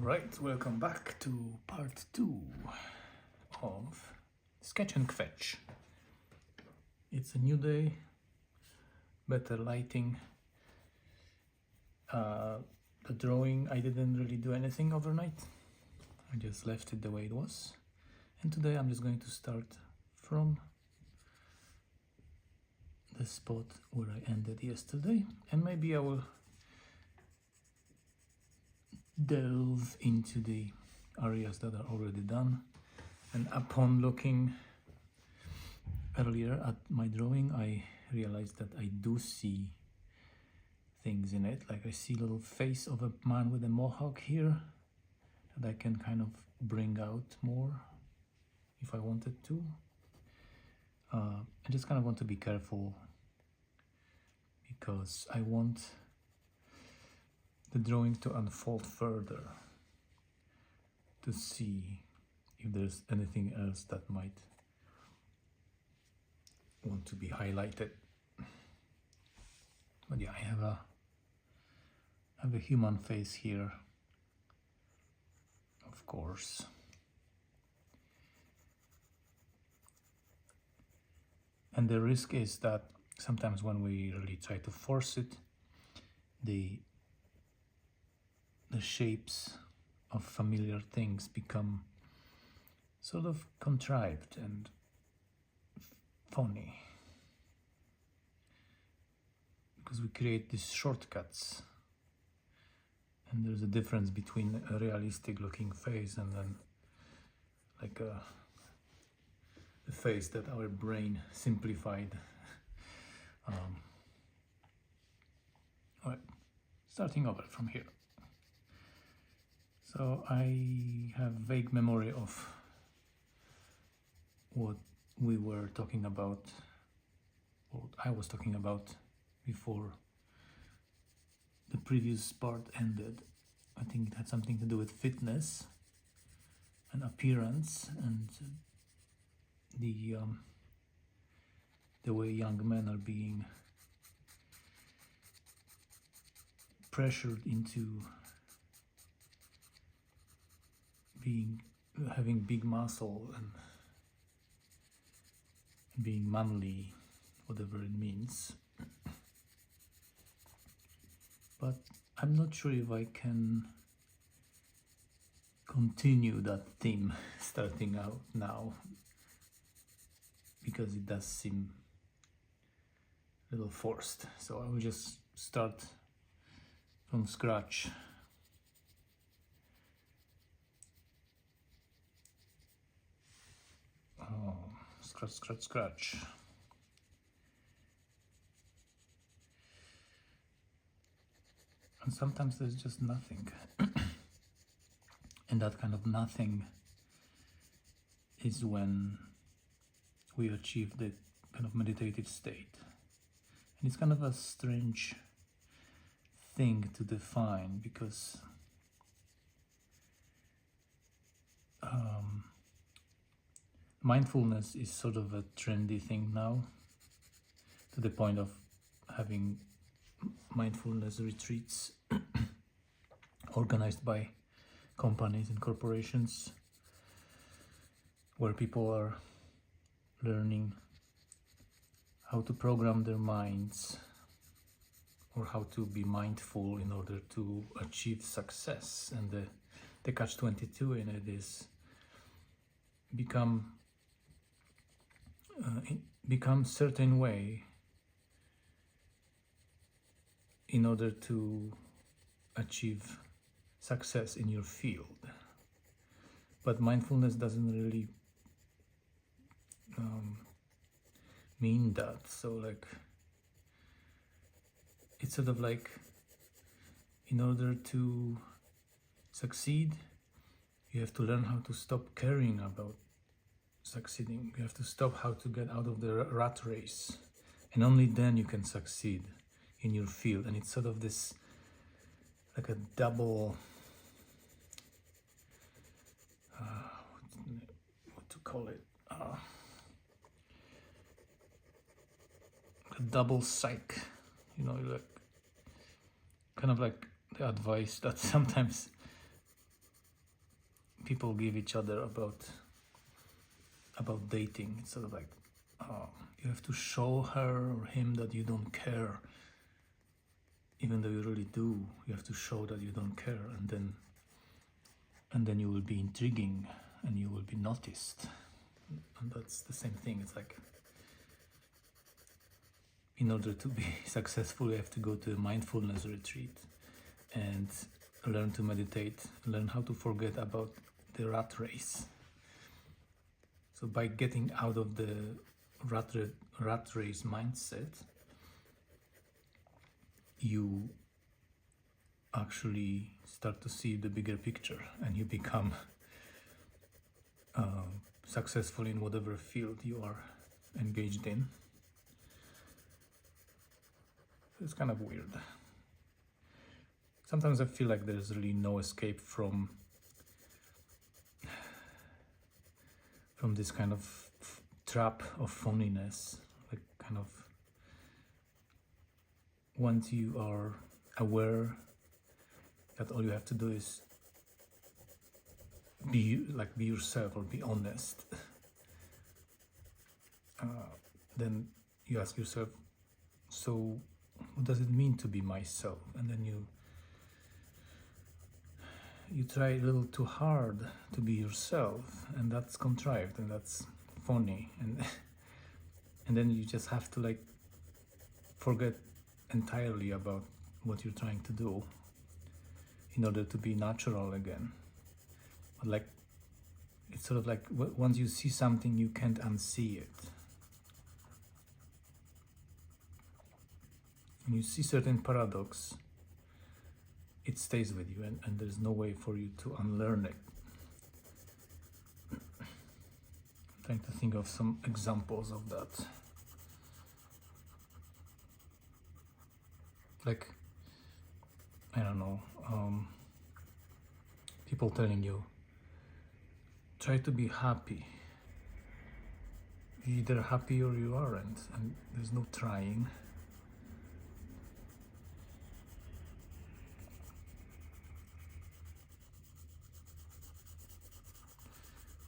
Right, welcome back to part 2 of Sketch and Kvetch. It's a new day, better lighting. The drawing, I didn't really do anything overnight. I just left it the way it was. And today I'm just going to start from the spot where I ended yesterday, and maybe I will delve into the areas that are already done. And upon looking earlier at my drawing, I realized that I do see things in it. Like I see a little face of a man with a mohawk here that I can kind of bring out more if I wanted to. I just kind of want to be careful because I want the drawing to unfold further to see if there's anything else that might want to be highlighted. But yeah, I have a human face here, of course. And the risk is that sometimes when we really try to force it, the shapes of familiar things become sort of contrived and funny, because we create these shortcuts, and there's a difference between a realistic looking face and then like a face that our brain simplified. Alright, starting over from here. So I have vague memory of what we were talking about, or what I was talking about before the previous part ended. I think it had something to do with fitness and appearance and the way young men are being pressured into having big muscle and being manly, whatever it means. But I'm not sure if I can continue that theme starting out now, because it does seem a little forced. So I will just start from scratch. Scratch. And sometimes there's just nothing. And that kind of nothing is when we achieve the kind of meditative state. And it's kind of a strange thing to define, because mindfulness is sort of a trendy thing now, to the point of having mindfulness retreats organized by companies and corporations, where people are learning how to program their minds or how to be mindful in order to achieve success. And the catch-22 in it is become certain way in order to achieve success in your field. But mindfulness doesn't really mean that. So like, it's sort of like, in order to succeed, you have to learn how to stop caring about succeeding. You have to stop how to get out of the rat race, and only then you can succeed in your field. And it's sort of this, like a double, what to call it, a double psych, you know, like kind of like the advice that sometimes people give each other about dating. It's sort of like you have to show her or him that you don't care, even though you really do. You have to show that you don't care, and then you will be intriguing and you will be noticed. And that's the same thing. It's like, in order to be successful, you have to go to a mindfulness retreat and learn to meditate, learn how to forget about the rat race. So by getting out of the rat race mindset, you actually start to see the bigger picture, and you become successful in whatever field you are engaged in. It's kind of weird. Sometimes I feel like there's really no escape from this kind of trap of phoniness. Like, kind of, once you are aware that all you have to do is be yourself or be honest, then you ask yourself, so what does it mean to be myself? And then you try a little too hard to be yourself, and that's contrived and that's phony, and then you just have to like forget entirely about what you're trying to do in order to be natural again. But like, it's sort of like once you see something, you can't unsee it. When you see certain paradox, it stays with you, and there's no way for you to unlearn it. I'm trying to think of some examples of that. Like, I don't know, people telling you, try to be happy. You're either happy or you aren't, and there's no trying.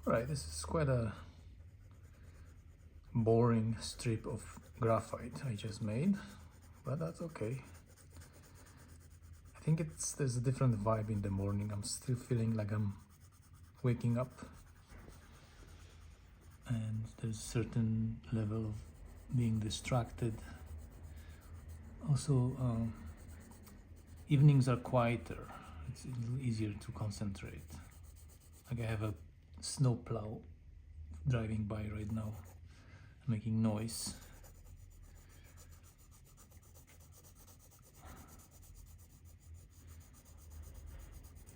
Right, this is quite a boring strip of graphite I just made, but that's okay. I think there's a different vibe in the morning. I'm still feeling like I'm waking up, and there's a certain level of being distracted. Also, evenings are quieter. It's a little easier to concentrate. Like, I have a snowplow driving by right now, making noise.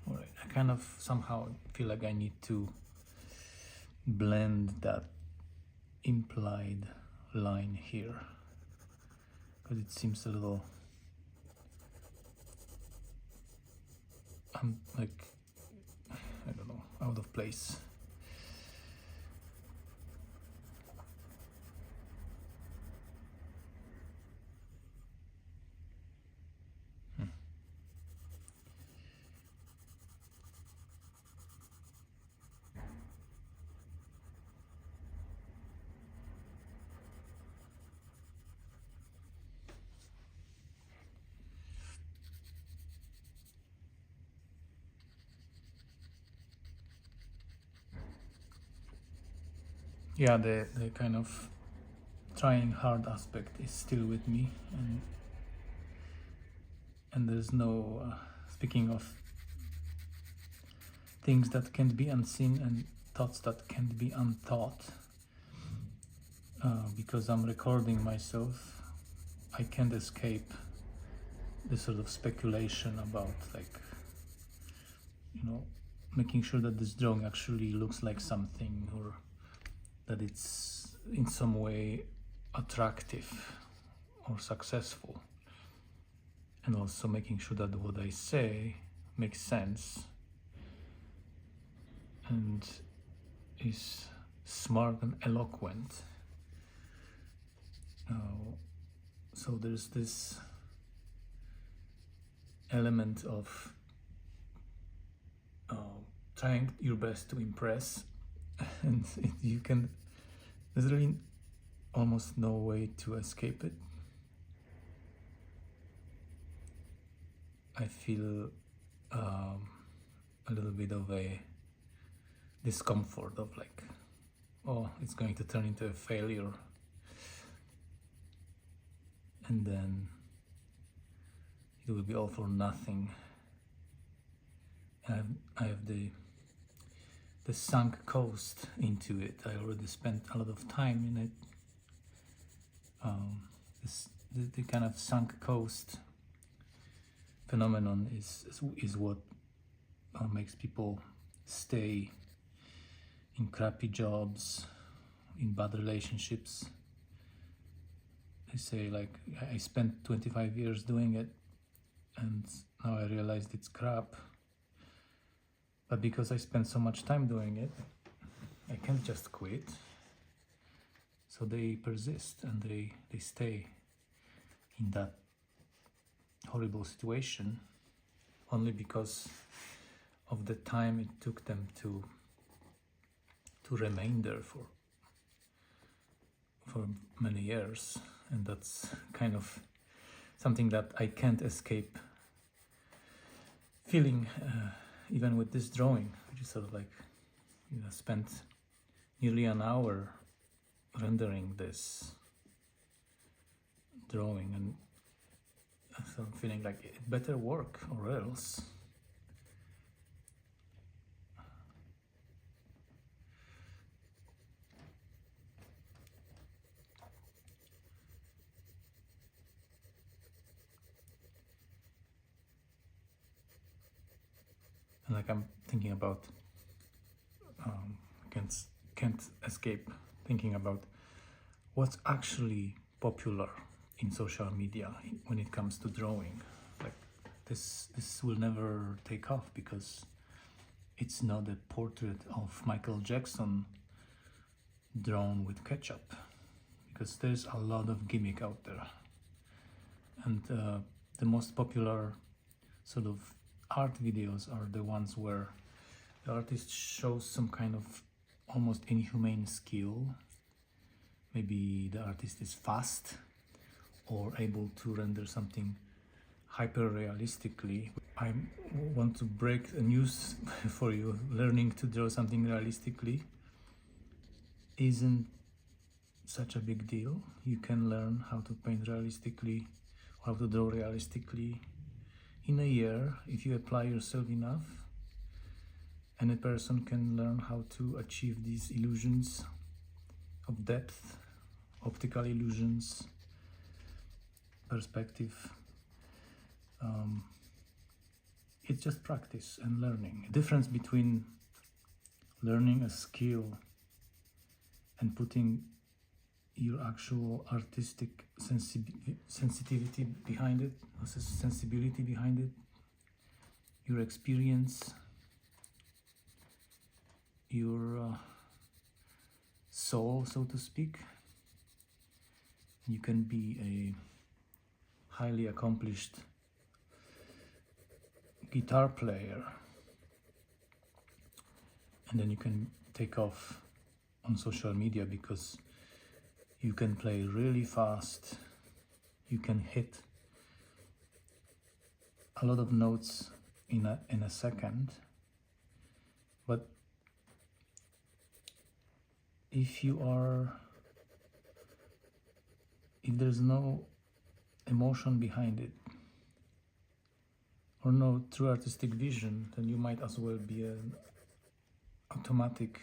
Alright, I kind of somehow feel like I need to blend that implied line here, because it seems a little like, I don't know, out of place. Yeah, the kind of trying hard aspect is still with me, and there's no speaking of things that can't be unseen and thoughts that can't be unthought, because I'm recording myself, I can't escape this sort of speculation about, like, you know, making sure that this drawing actually looks like something, or that it's in some way attractive or successful, and also making sure that what I say makes sense and is smart and eloquent. So there's this element of trying your best to impress, and there's really almost no way to escape it. I feel a little bit of a discomfort of like, oh, it's going to turn into a failure, and then it will be all for nothing. I have the sunk cost into it. I already spent a lot of time in it. The kind of sunk cost phenomenon is what makes people stay in crappy jobs, in bad relationships. They say like, I spent 25 years doing it and now I realized it's crap. But because I spent so much time doing it, I can't just quit. So they persist and they stay in that horrible situation only because of the time it took them to remain there for many years. And that's kind of something that I can't escape feeling even with this drawing, which is sort of like, spent nearly an hour rendering this drawing, and so I'm feeling like it better work or else. And like I'm thinking about, can't escape thinking about what's actually popular in social media when it comes to drawing. Like this will never take off because it's not a portrait of Michael Jackson drawn with ketchup, because there's a lot of gimmick out there. And the most popular sort of art videos are the ones where the artist shows some kind of almost inhumane skill. Maybe the artist is fast or able to render something hyper realistically. I want to break the news for you. Learning to draw something realistically isn't such a big deal. You can learn how to paint realistically, how to draw realistically in a year if you apply yourself enough. Any person can learn how to achieve these illusions of depth, optical illusions, perspective. It's just practice and learning. The difference between learning a skill and putting your actual artistic sensitivity behind it, sensibility behind it, your experience, your soul, so to speak. You can be a highly accomplished guitar player, and then you can take off on social media because you can play really fast, you can hit a lot of notes in a second. But if there's no emotion behind it or no true artistic vision, then you might as well be an automatic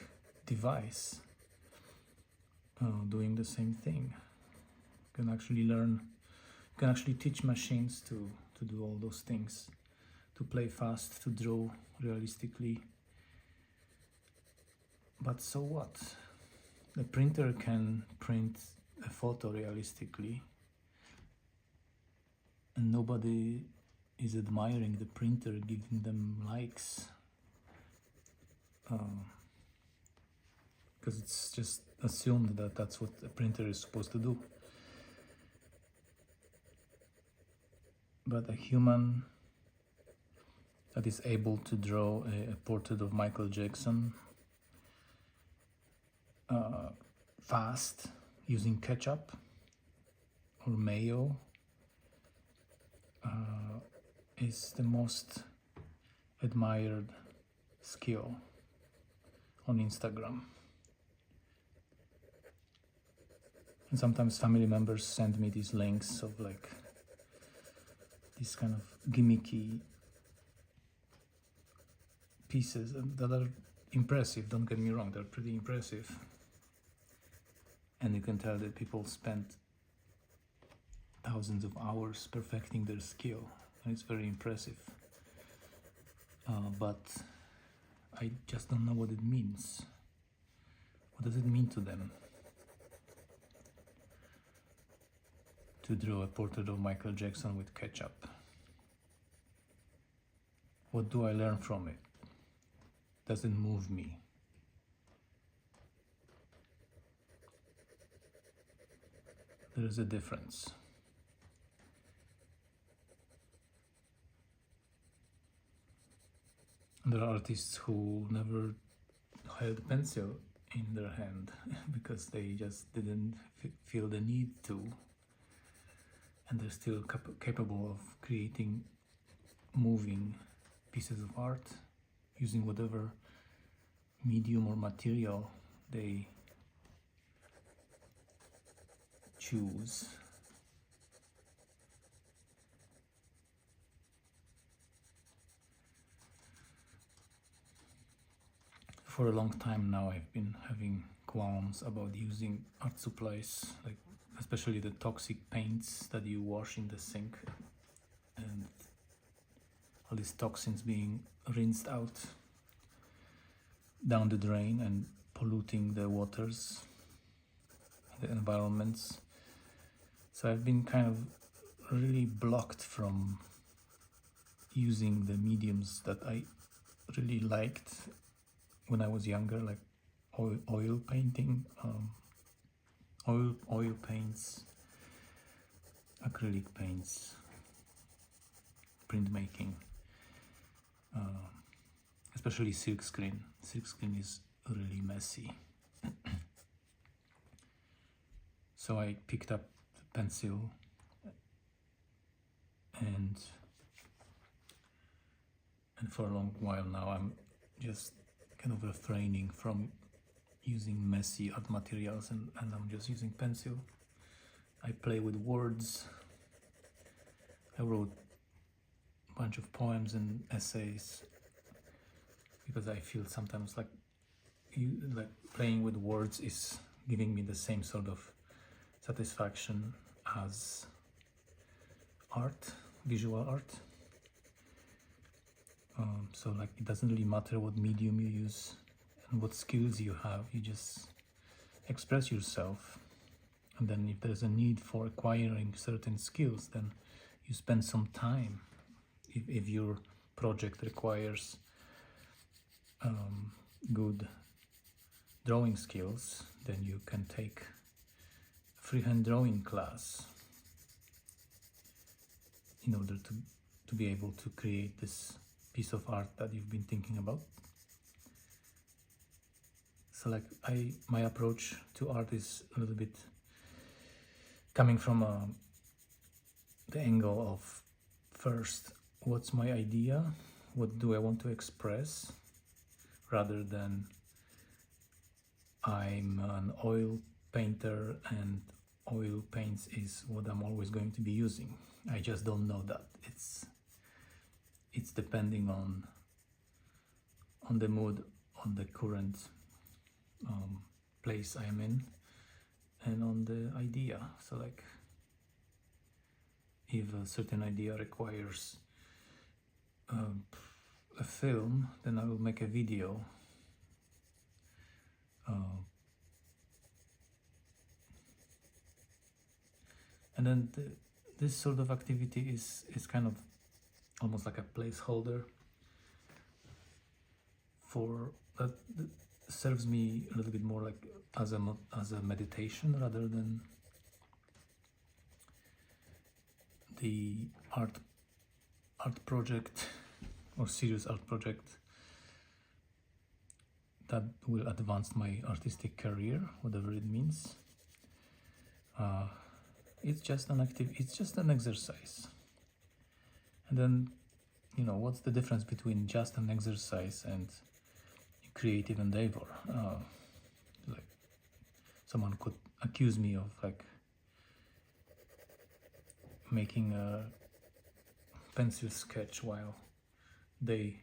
device doing the same thing. You can actually teach machines to do all those things, to play fast, to draw realistically. But so what? The printer can print a photo realistically, and nobody is admiring the printer, giving them likes, because it's just assumed that that's what a printer is supposed to do. But a human that is able to draw a portrait of Michael Jackson fast using ketchup or mayo is the most admired skill on Instagram. And sometimes family members send me these links of like these kind of gimmicky pieces that are impressive, don't get me wrong, they're pretty impressive. And you can tell that people spent thousands of hours perfecting their skill, and it's very impressive. But I just don't know what it means. What does it mean to them to draw a portrait of Michael Jackson with ketchup? What do I learn from it? Does it move me? There is a difference. There are artists who never held a pencil in their hand because they just didn't feel the need to, and they're still capable of creating moving pieces of art using whatever medium or material they choose. For a long time now I've been having qualms about using art supplies, like especially the toxic paints that you wash in the sink, and all these toxins being rinsed out down the drain and polluting the waters, the environments. So I've been kind of really blocked from using the mediums that I really liked when I was younger, like oil painting, oil paints, acrylic paints, printmaking, especially silkscreen. Silkscreen is really messy. So I picked up the pencil and for a long while now I'm just kind of refraining from using messy art materials, and I'm just using pencil. I play with words. I wrote a bunch of poems and essays because I feel sometimes like playing with words is giving me the same sort of satisfaction as art, visual art. So like it doesn't really matter what medium you use and what skills you have, you just express yourself. And then if there's a need for acquiring certain skills, then you spend some time. If your project requires good drawing skills, then you can take a freehand drawing class in order to be able to create this piece of art that you've been thinking about. So like my approach to art is a little bit coming from the angle of, first, what's my idea, what do I want to express, rather than I'm an oil painter and oil paints is what I'm always going to be using. I just don't know that. It's depending on the mood, on the current place I'm in, and on the idea. So like if a certain idea requires a film, then I will make a video. And then this sort of activity is kind of almost like a placeholder for that serves me a little bit more like as a meditation rather than the art project or serious art project that will advance my artistic career, whatever it means. It's just an exercise. And then, you know, what's the difference between just an exercise and creative endeavor? Like, someone could accuse me of like making a pencil sketch while they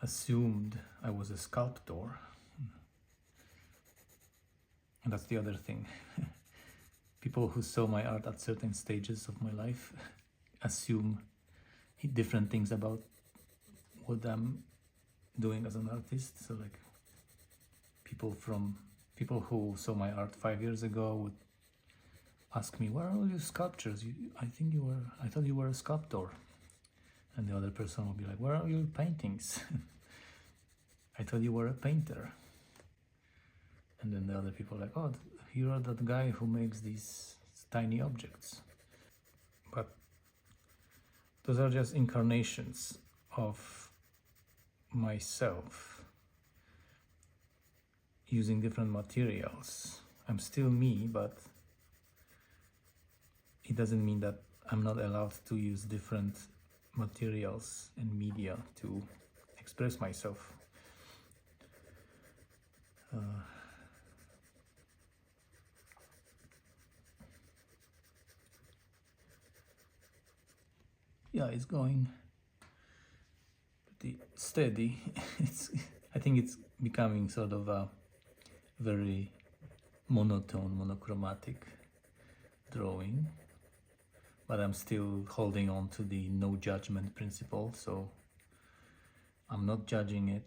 assumed I was a sculptor. And that's the other thing. People who saw my art at certain stages of my life assume different things about what I'm doing as an artist. So like people who saw my art 5 years ago would ask me, where are all your sculptures? I thought you were a sculptor. And the other person would be like, where are your paintings? I thought you were a painter. And then the other people are like, oh, you are that guy who makes these tiny objects. But those are just incarnations of myself using different materials. I'm still me, but it doesn't mean that I'm not allowed to use different materials and media to express myself. Yeah, it's going pretty steady. I think it's becoming sort of a very monotone, monochromatic drawing, but I'm still holding on to the no judgment principle, so I'm not judging it.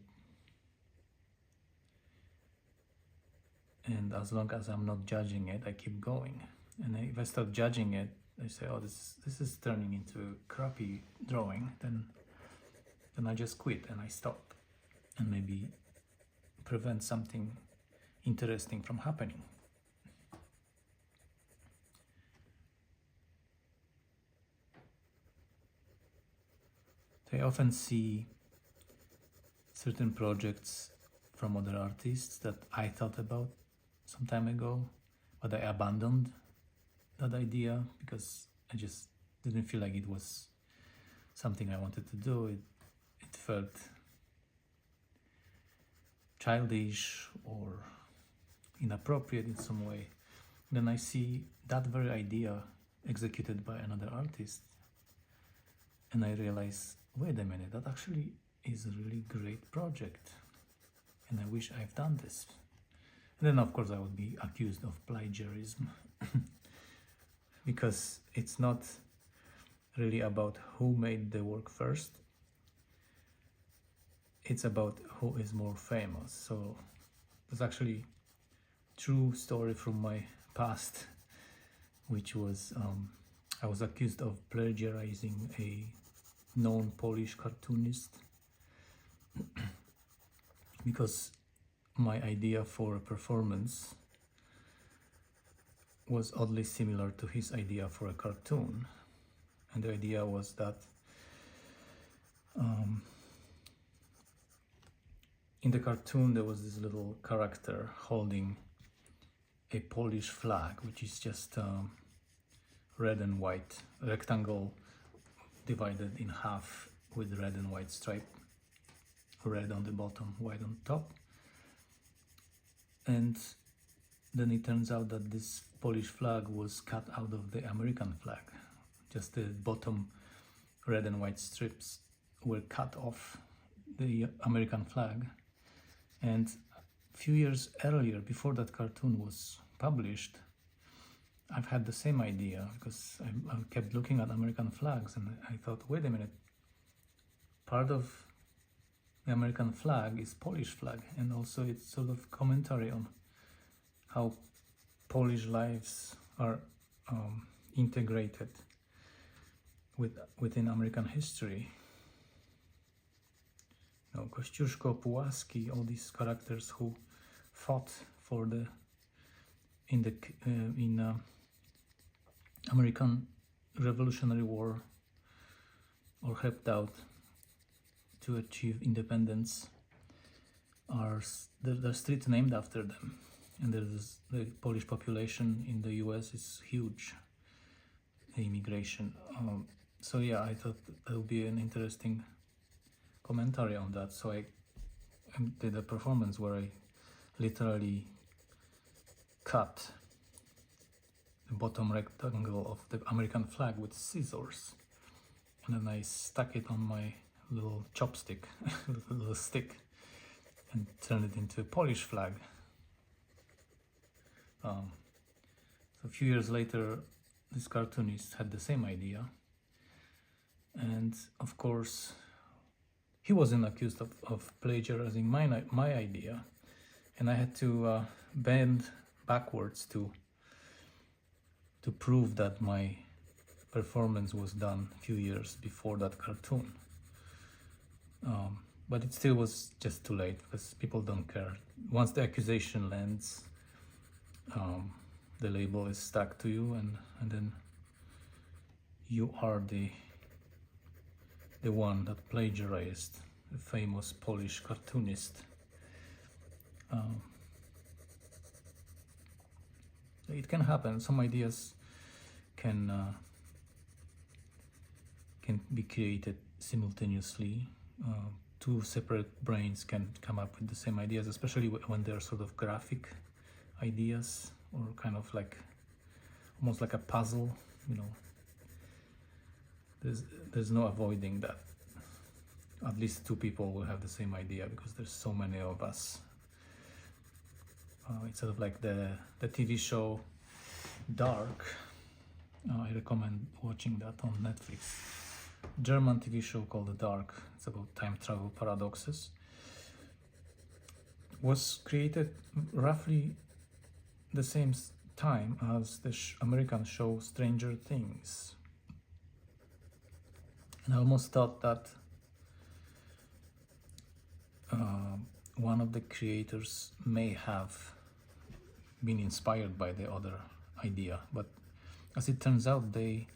And as long as I'm not judging it, I keep going. And if I start judging it, I say, oh, this is turning into a crappy drawing, then I just quit and I stop and maybe prevent something interesting from happening. I often see certain projects from other artists that I thought about some time ago, but I abandoned that idea because I just didn't feel like it was something I wanted to do. It felt childish or inappropriate in some way. Then I see that very idea executed by another artist and I realize, wait a minute, that actually is a really great project and I wish I've done this. And then of course I would be accused of plagiarism because it's not really about who made the work first, it's about who is more famous. So that's actually true story from my past, which was I was accused of plagiarizing a known Polish cartoonist because my idea for a performance was oddly similar to his idea for a cartoon. And the idea was that in the cartoon there was this little character holding a Polish flag, which is just red and white rectangle divided in half with red and white stripe, red on the bottom, white on top. And then it turns out that this Polish flag was cut out of the American flag. Just the bottom red and white strips were cut off the American flag. And a few years earlier, before that cartoon was published, I've had the same idea because I kept looking at American flags and I thought, wait a minute, part of the American flag is Polish flag, and also it's sort of commentary on how Polish lives are integrated within American history. You know, Kościuszko, Pułaski, all these characters who fought for the in American Revolutionary War or helped out to achieve independence are there are streets named after them, and the Polish population in the US is huge, the immigration. So yeah, I thought that would be an interesting commentary on that. So I did a performance where I literally cut the bottom rectangle of the American flag with scissors, and then I stuck it on my little chopstick, little stick, and turned it into a Polish flag. So a few years later, this cartoonist had the same idea, and of course he wasn't accused of plagiarizing my idea, and I had to bend backwards to prove that my performance was done a few years before that cartoon. But it still was just too late, because people don't care. Once the accusation lands, the label is stuck to you, and then you are the one that plagiarized a famous Polish cartoonist. It can happen. Some ideas can be created simultaneously. Two separate brains can come up with the same ideas, especially when they're sort of graphic ideas, or kind of like almost like a puzzle, you know. There's no avoiding that. At least two people will have the same idea, because there's so many of us. It's sort of like the TV show Dark. I recommend watching that on Netflix. German TV show called The Dark. It's about time travel paradoxes. Was created roughly the same time as the American show Stranger Things. And I almost thought that one of the creators may have been inspired by the other idea, but as it turns out, they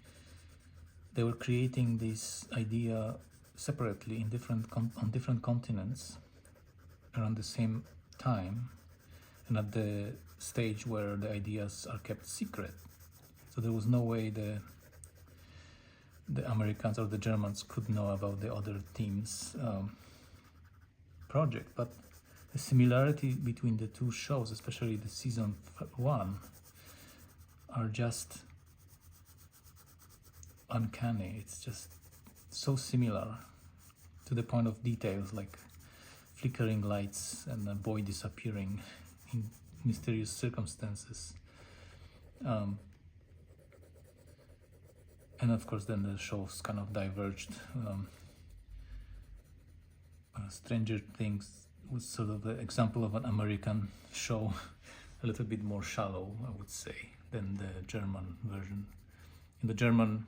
were creating this idea separately in on different continents around the same time, and at the stage where the ideas are kept secret. So there was no way the Americans or the Germans could know about the other team's project. But the similarity between the two shows, especially the season 1, are just uncanny. It's just so similar, to the point of details like flickering lights and a boy disappearing in mysterious circumstances. And of course then the shows kind of diverged. Stranger Things was sort of the example of an American show, a little bit more shallow, I would say, than the German version. In the German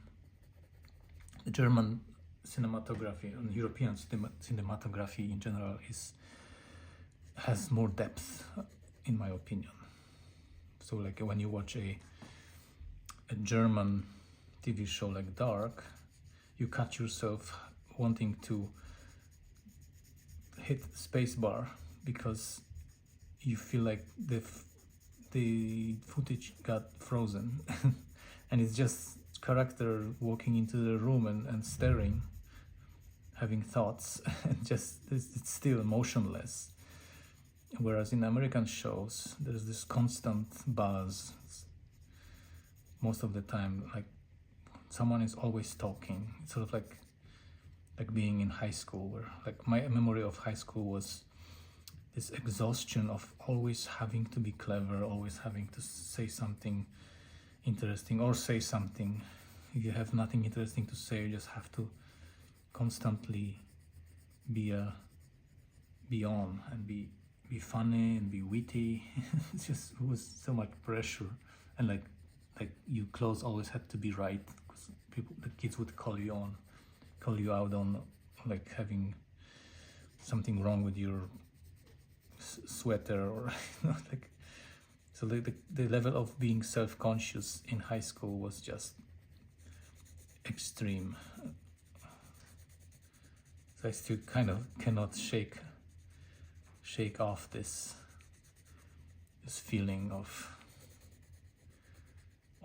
cinematography and European cinematography in general has more depth, in my opinion. So like when you watch a German TV show like Dark, you catch yourself wanting to hit spacebar, because you feel like the footage got frozen and it's just character walking into the room and staring, having thoughts, and just it's still motionless. Whereas in American shows there's this constant buzz. Most of the time, like, someone is always talking. It's sort of like being in high school, where like my memory of high school was this exhaustion of always having to be clever, always having to say something interesting, or say something. If you have nothing interesting to say, you just have to constantly be on and be funny and be witty. It was so much pressure, and like your clothes always had to be right, because the kids would call you out on like having something wrong with your sweater, or like. So the level of being self-conscious in high school was just extreme. So I still kind of cannot shake off this feeling of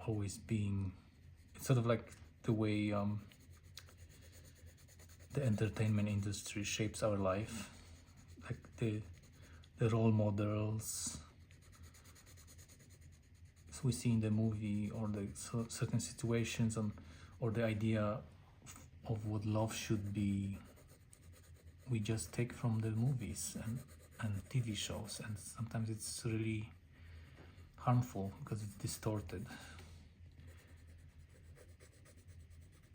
always being. It's sort of like the way the entertainment industry shapes our life, like the role models so we see in the movie, or the certain situations, or the idea of what love should be, we just take from the movies and TV shows, and sometimes it's really harmful because it's distorted.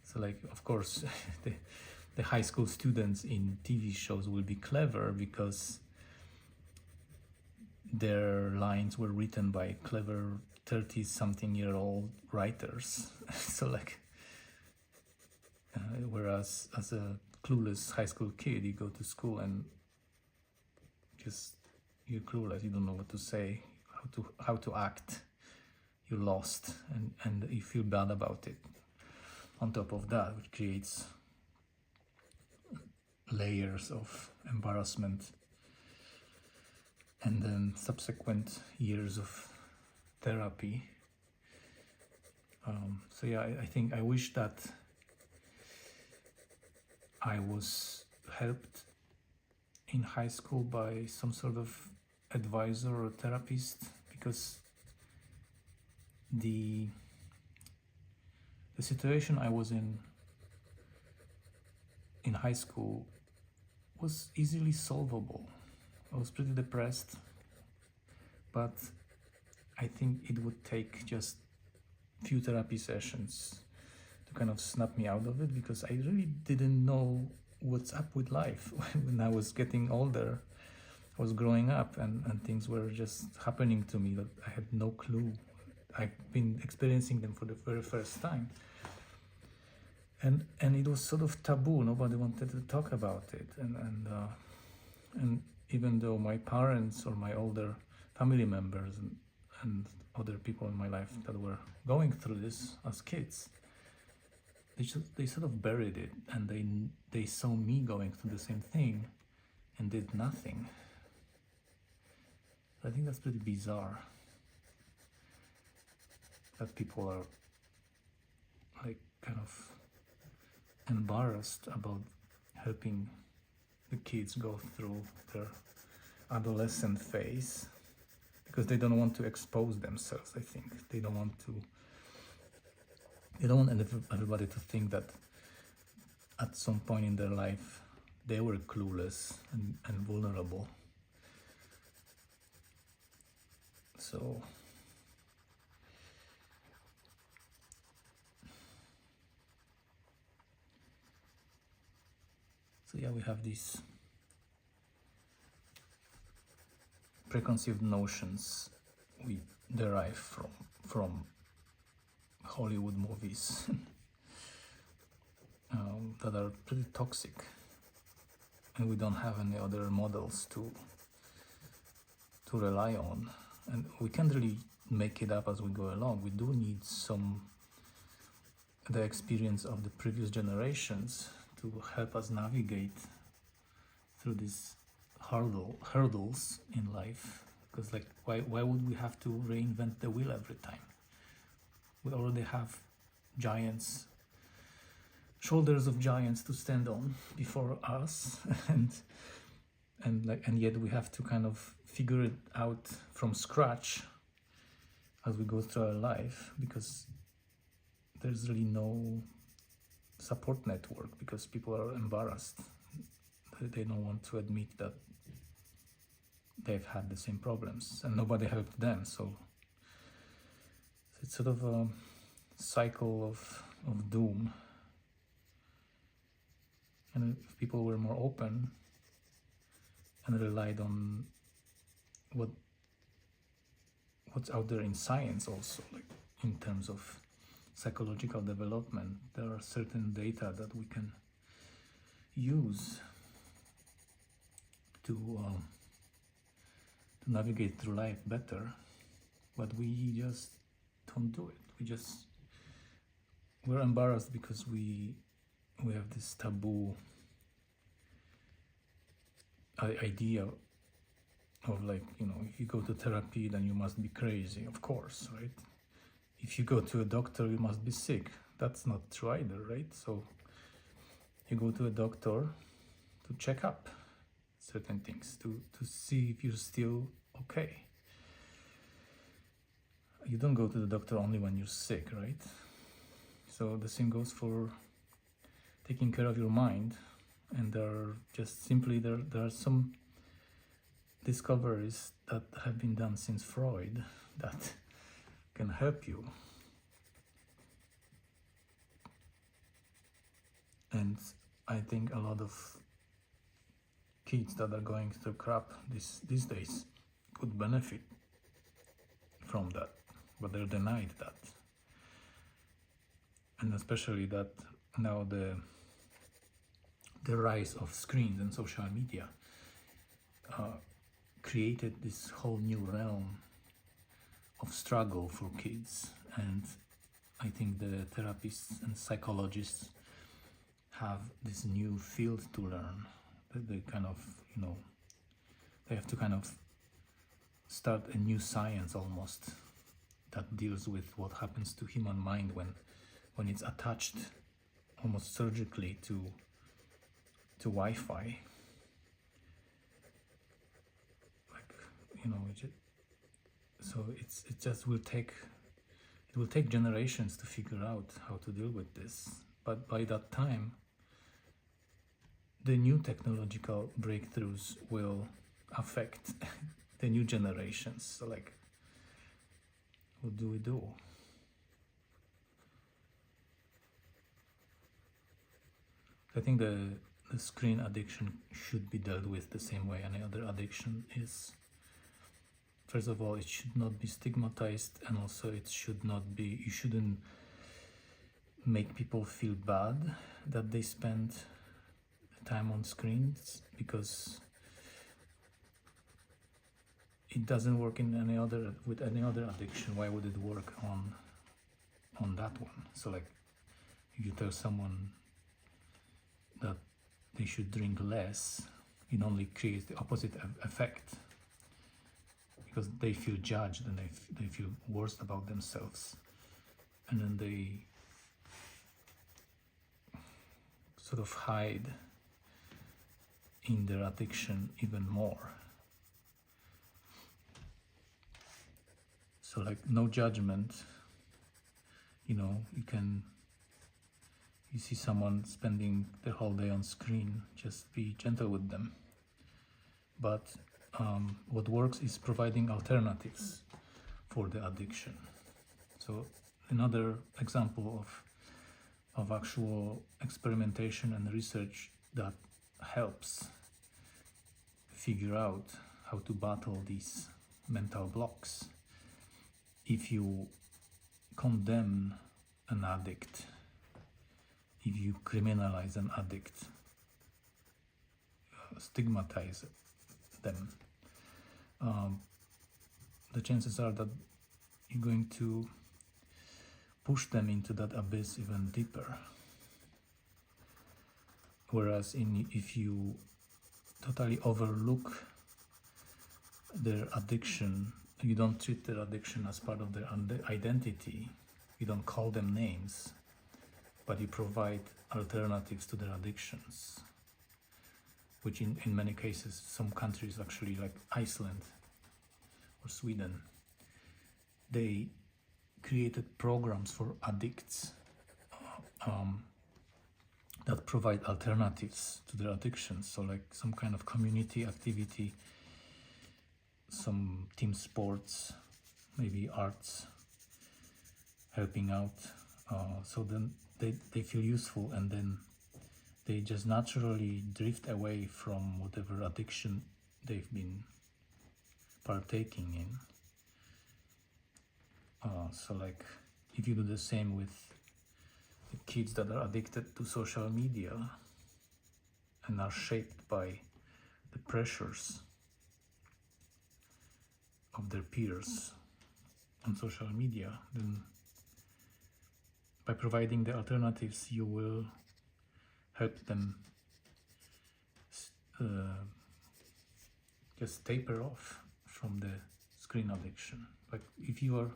So like, of course, the high school students in TV shows will be clever because their lines were written by clever 30-something-year-old writers. So like, whereas as a clueless high school kid, you go to school and just you're clueless. You don't know what to say, how to act. You're lost, and you feel bad about it. On top of that, which creates layers of embarrassment, and then subsequent years of therapy. So yeah, I think I wish that I was helped in high school by some sort of advisor or therapist, because the situation I was in high school was easily solvable. I was pretty depressed, but I think it would take just few therapy sessions to kind of snap me out of it, because I really didn't know what's up with life. When I was getting older, I was growing up, and things were just happening to me that I had no clue. I've been experiencing them for the very first time. And it was sort of taboo. Nobody wanted to talk about it. And even though my parents or my older family members and other people in my life that were going through this as kids, they sort of buried it, and they saw me going through the same thing and did nothing. I think that's pretty bizarre, that people are like kind of embarrassed about helping the kids go through their adolescent phase, because they don't want to expose themselves. I think they don't want everybody to think that at some point in their life they were clueless and vulnerable. So yeah, we have these preconceived notions we derive from Hollywood movies that are pretty toxic, and we don't have any other models to rely on, and we can't really make it up as we go along. We do need the experience of the previous generations to help us navigate through these hurdles in life, because like, why would we have to reinvent the wheel every time? We already have giants, shoulders of giants to stand on before us, and yet we have to kind of figure it out from scratch as we go through our life, because there's really no support network, because people are embarrassed. They don't want to admit that they've had the same problems, and nobody helped them. So it's sort of a cycle of doom. And if people were more open and relied on what's out there in science also, like in terms of psychological development, there are certain data that we can use to navigate through life better, but we just don't do it. We're embarrassed because we have this taboo idea of like, you know, if you go to therapy, then you must be crazy, of course, right? If you go to a doctor, you must be sick. That's not true either, right? So you go to a doctor to check up certain things, to see if you're still okay. You don't go to the doctor only when you're sick, right? So the same goes for taking care of your mind. And there are some discoveries that have been done since Freud that can help you. And I think a lot of kids that are going through crap these days could benefit from that, but they're denied that. And especially that now the rise of screens and social media created this whole new realm of struggle for kids. And I think the therapists and psychologists have this new field to learn. They kind of, you know, they have to kind of start a new science almost that deals with what happens to human mind when it's attached almost surgically to Wi-Fi. Like, you know, so it will take generations to figure out how to deal with this. But by that time, the new technological breakthroughs will affect the new generations. So like, what do we do? I think the screen addiction should be dealt with the same way any other addiction is. First of all, it should not be stigmatized, and also it should not be, you shouldn't make people feel bad that they spend time on screens, because it doesn't work in with any other addiction. Why would it work on that one? So like, if you tell someone that they should drink less, it only creates the opposite effect, because they feel judged and they feel worse about themselves, and then they sort of hide in their addiction even more. So like, no judgment, you know, you see someone spending the whole day on screen, just be gentle with them. But what works is providing alternatives for the addiction. So another example of actual experimentation and research that helps figure out how to battle these mental blocks. If you condemn an addict, if you criminalize an addict, stigmatize them, the chances are that you're going to push them into that abyss even deeper. Whereas if you totally overlook their addiction, you don't treat their addiction as part of their identity, you don't call them names, but you provide alternatives to their addictions, which in many cases, some countries actually, like Iceland or Sweden, they created programs for addicts that provide alternatives to their addictions. So like some kind of community activity, some team sports, maybe arts, helping out. So then they feel useful, and then they just naturally drift away from whatever addiction they've been partaking in. So like, if you do the same with the kids that are addicted to social media and are shaped by the pressures of their peers on social media, then by providing the alternatives, you will help them just taper off from the screen addiction. Like if you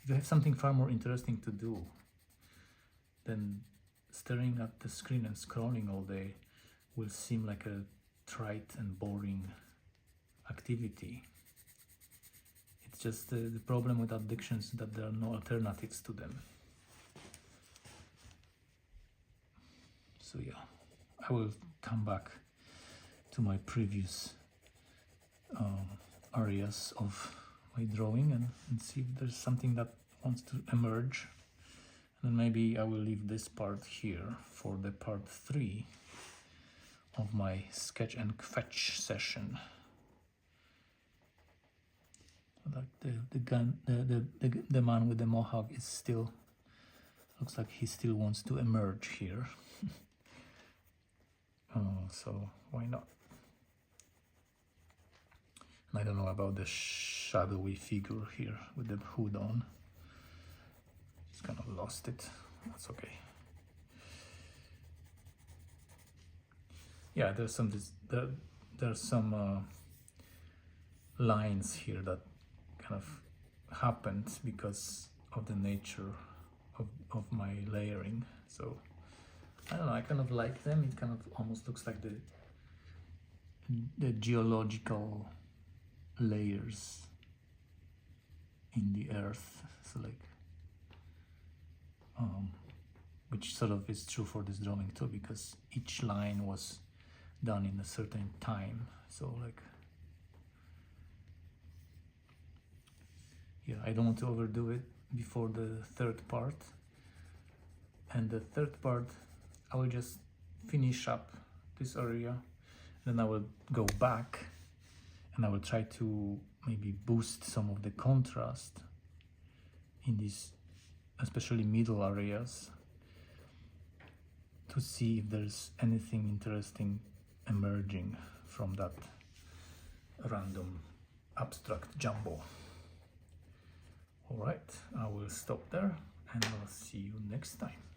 have something far more interesting to do than staring at the screen and scrolling all day will seem like a trite and boring activity. It's just the problem with addictions that there are no alternatives to them. So yeah, I will come back to my previous areas of my drawing and see if there's something that wants to emerge. And then maybe I will leave this part here for the part 3 of my sketch and Kvetch session. Like the man with the mohawk is still, looks like he still wants to emerge here. So why not? And I don't know about the shadowy figure here with the hood on. Just kind of lost it. That's okay. Yeah, there's some lines here that kind of happened because of the nature of my layering. So I don't know, I kind of like them. It kind of almost looks like the geological layers in the earth. So like which sort of is true for this drawing too, because each line was done in a certain time. So like, yeah, I don't want to overdo it before the third part. And the third part, I will just finish up this area, then I will go back and I will try to maybe boost some of the contrast in these especially middle areas to see if there's anything interesting emerging from that random abstract jumble. All right, I will stop there and I'll see you next time.